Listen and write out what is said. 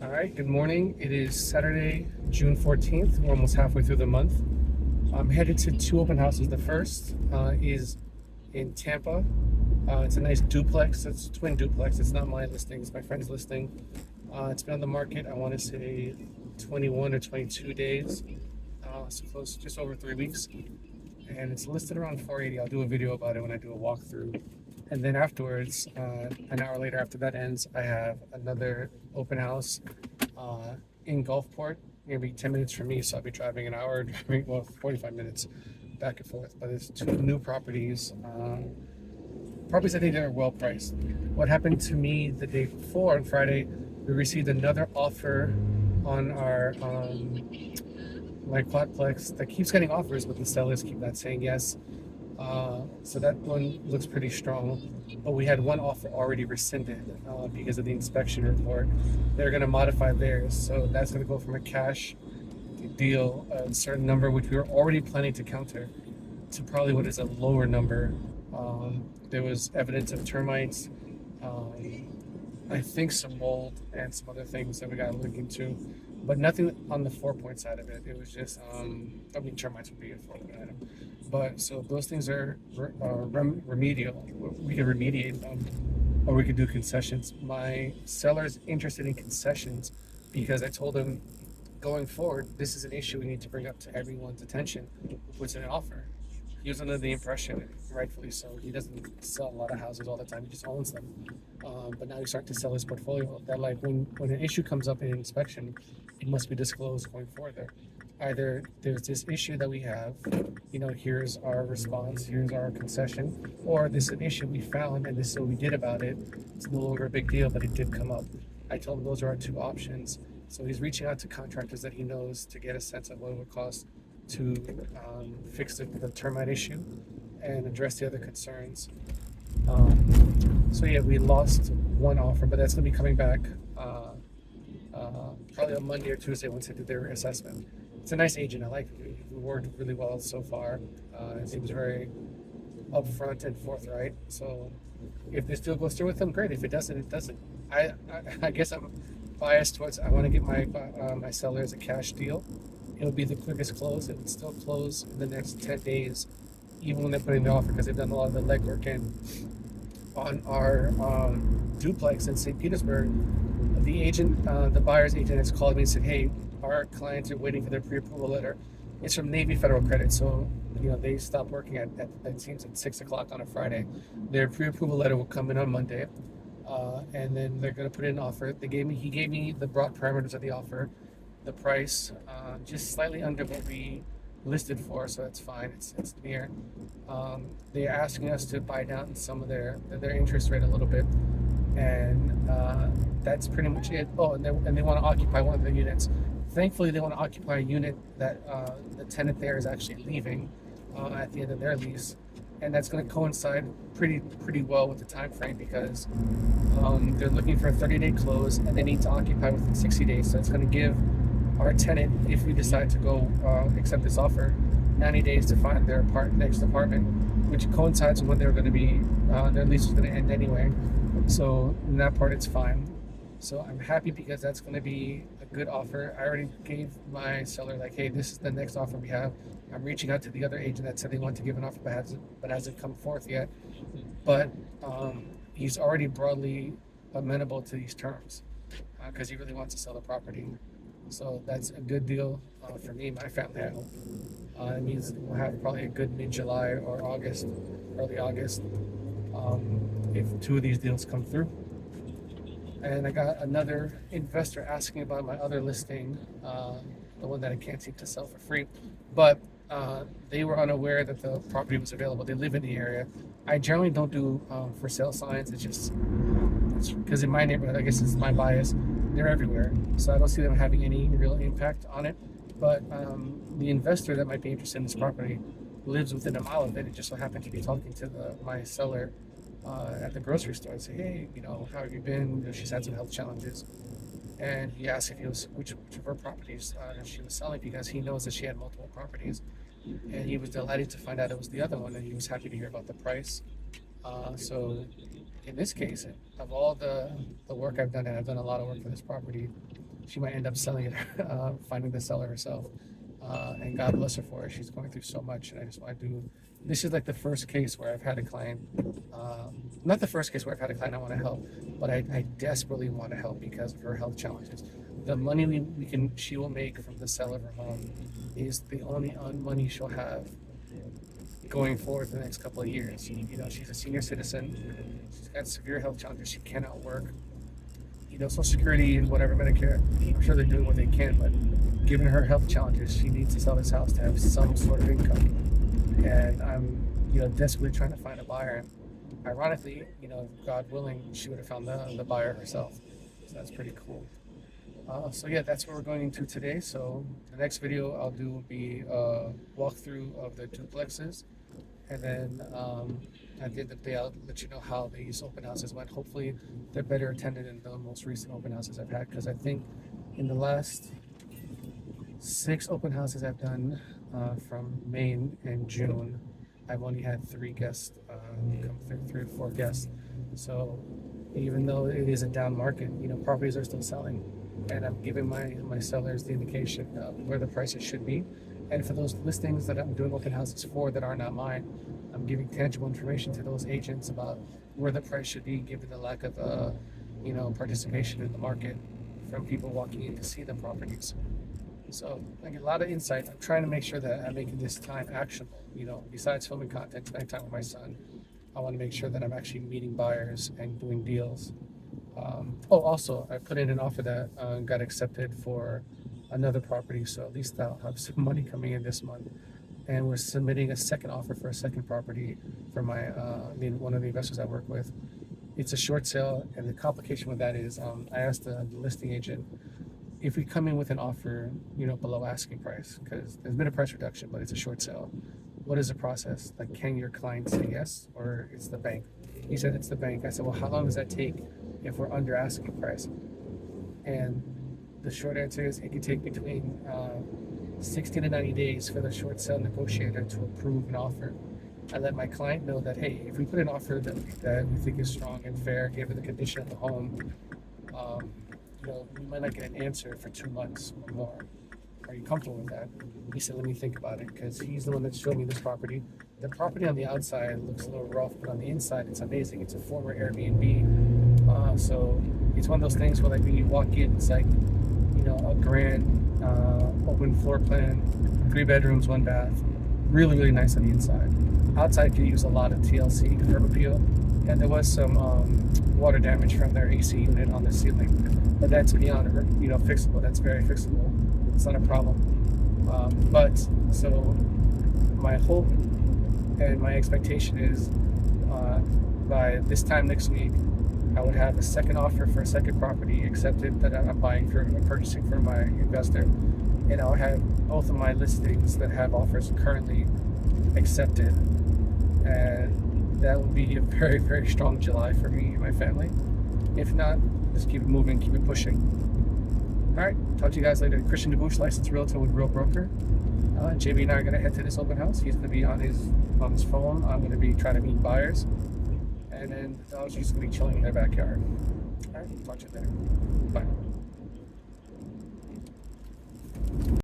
All right, good morning. It is Saturday, June 14th. We're almost halfway through the month. I'm headed to two open houses. The first is in Tampa. It's a nice duplex. It's a twin duplex. It's not my listing, it's my friend's listing. It's been on the market, I want to say 21 or 22 days. So close, just over 3 weeks. And it's listed around 480. I'll do a video about it when I do a walkthrough. And then afterwards, an hour later after that ends, I have another open house uh, in Gulfport, maybe 10 minutes from me. So I'll be driving an hour, driving, well, 45 minutes back and forth. But it's two new properties. Properties I think that are well priced. What happened to me the day before on Friday, we received another offer on our my quadplex that keeps getting offers, but the sellers keep not saying yes. So that one looks pretty strong. But we had one offer already rescinded because of the inspection report. They're going to modify theirs. So that's going to go from a cash deal, a certain number, which we were already planning to counter, to probably what is a lower number. There was evidence of termites, I think some mold, and some other things that we got to look into, but nothing on the 4 point side of it. It was just, I mean, termites would be a 4 point item. But so those things are remedial. We can remediate them, or we could do concessions. My seller's interested in concessions because I told him going forward, this is an issue we need to bring up to everyone's attention who puts in an offer. He was under the impression, rightfully so, he doesn't sell a lot of houses all the time, he just owns them. But now he's starting to sell his portfolio. That, like, when an issue comes up in inspection, it must be disclosed going further. Either there's this issue that we have, here's our response, here's our concession, or this is an issue we found and this is what we did about it. It's no longer a big deal, but it did come up. I told him those are our two options. So he's reaching out to contractors that he knows to get a sense of what it would cost to fix the termite issue and address the other concerns. So yeah, we lost one offer, but that's going to be coming back probably on Monday or Tuesday once they do their assessment. It's a nice agent. I like it. We worked really well so far. It seems very upfront and forthright. So if this deal goes through with them, great. If it doesn't, it doesn't. I guess I'm biased towards I want to get my sellers a cash deal. It'll be the quickest close. It would still close in the next 10 days, even when they're putting the offer, because they've done a lot of the legwork. And on our duplex in St. Petersburg, the agent, the buyer's agent, has called me and said, "Hey, our clients are waiting for their pre-approval letter." It's from Navy Federal Credit, so they stop working at it seems at 6 o'clock on a Friday. Their pre-approval letter will come in on Monday, and then they're going to put in an offer. He gave me the broad parameters of the offer, the price, just slightly under what we listed for, so that's fine. It's near. They're asking us to buy down some of their interest rate a little bit, and that's pretty much it. Oh, and they want to occupy one of the units. Thankfully, they want to occupy a unit that the tenant there is actually leaving at the end of their lease, and that's going to coincide pretty well with the time frame because they're looking for a 30-day close and they need to occupy within 60 days. So it's going to give our tenant, if we decide to go accept this offer, 90 days to find their next apartment, which coincides with when they're going to be their lease is going to end anyway. So in that part, it's fine. So I'm happy because that's going to be a good offer. I already gave my seller, like, hey, this is the next offer we have. I'm reaching out to the other agent that said they want to give an offer but hasn't come forth yet. But he's already broadly amenable to these terms because he really wants to sell the property. So that's a good deal for me and my family, I hope. It means we'll have probably a good mid-July or August, early August, if two of these deals come through. And I got another investor asking about my other listing, the one that I can't seem to sell for free. But they were unaware that the property was available. They live in the area. I generally don't do for sale signs. It's because in my neighborhood, I guess it's my bias, they're everywhere. So I don't see them having any real impact on it. But the investor that might be interested in this property lives within a mile of it. It just so happened to be talking to my seller at the grocery store and say, hey, how have you been? She's had some health challenges. And he asked if which of her properties she was selling because he knows that she had multiple properties. And he was delighted to find out it was the other one, and he was happy to hear about the price. So in this case, of all the work I've done, and I've done a lot of work for this property, she might end up selling it, finding the seller herself. And God bless her for it. She's going through so much, and I just want to do. This is like the first case where I've had a client. Not the first case where I've had a client I want to help, but I desperately want to help because of her health challenges. The money she will make from the sale of her home is the only money she'll have going forward for the next couple of years. You know, she's a senior citizen. She's got severe health challenges. She cannot work. You know, Social Security and whatever Medicare, I'm sure they're doing what they can, but given her health challenges, she needs to sell this house to have some sort of income. And I'm, you know, desperately trying to find a buyer. Ironically, you know, God willing, she would have found the buyer herself. So that's pretty cool. So yeah, that's what we're going into today. So the next video I'll do will be a walkthrough of the duplexes, and then at the end of the day I'll let you know how these open houses went. Hopefully they're better attended than the most recent open houses I've had, because I think in the last 6 open houses I've done from May and June, I've only had 3 guests come through, 3 or 4 guests. So even though it is a down market, you know, properties are still selling, and I'm giving my sellers the indication of where the prices should be. And for those listings that I'm doing open houses for that are not mine, I'm giving tangible information to those agents about where the price should be, given the lack of you know, participation in the market from people walking in to see the properties. So I get a lot of insight. I'm trying to make sure that I'm making this time actionable. You know, besides filming content, spending time with my son, I want to make sure that I'm actually meeting buyers and doing deals. Also, I put in an offer that got accepted for another property, so at least I'll have some money coming in this month. And we're submitting a second offer for a second property for my one of the investors I work with. It's a short sale, and the complication with that is I asked the listing agent, if we come in with an offer, you know, below asking price, because there's been a price reduction, but it's a short sale, what is the process? Like, can your client say yes, or it's the bank? He said it's the bank. I said, well, how long does that take if we're under asking price? And the short answer is it can take between 60 to 90 days for the short sale negotiator to approve an offer. I let my client know that, hey, if we put an offer that we think is strong and fair, given the condition of the home, you know, we might not get an answer for 2 months or more. Are you comfortable with that? He said, let me think about it, because he's the one that showed me this property. The property on the outside looks a little rough, but on the inside, it's amazing. It's a former Airbnb. So it's one of those things where, like, when you walk in, it's like, you know, a grand open floor plan, 3 bedrooms, 1 bath. Really, really nice on the inside. Outside could use a lot of TLC, curb appeal, and there was some water damage from their AC unit on the ceiling. But that's beyond, you know, fixable. That's very fixable. It's not a problem. But so my hope and my expectation is by this time next week, I would have a second offer for a second property accepted that I'm purchasing for my investor, and I'll have both of my listings that have offers currently accepted, and that will be a very, very strong July for me and my family. If not, just keep it moving, keep it pushing. All right, talk to you guys later. Christian DeBouche, licensed realtor with Real Broker. JB and I are going to head to this open house. He's going to be on his phone. I'm going to be trying to meet buyers. And then the dogs are just going to be chilling in their backyard. All right, talk to you later. Bye.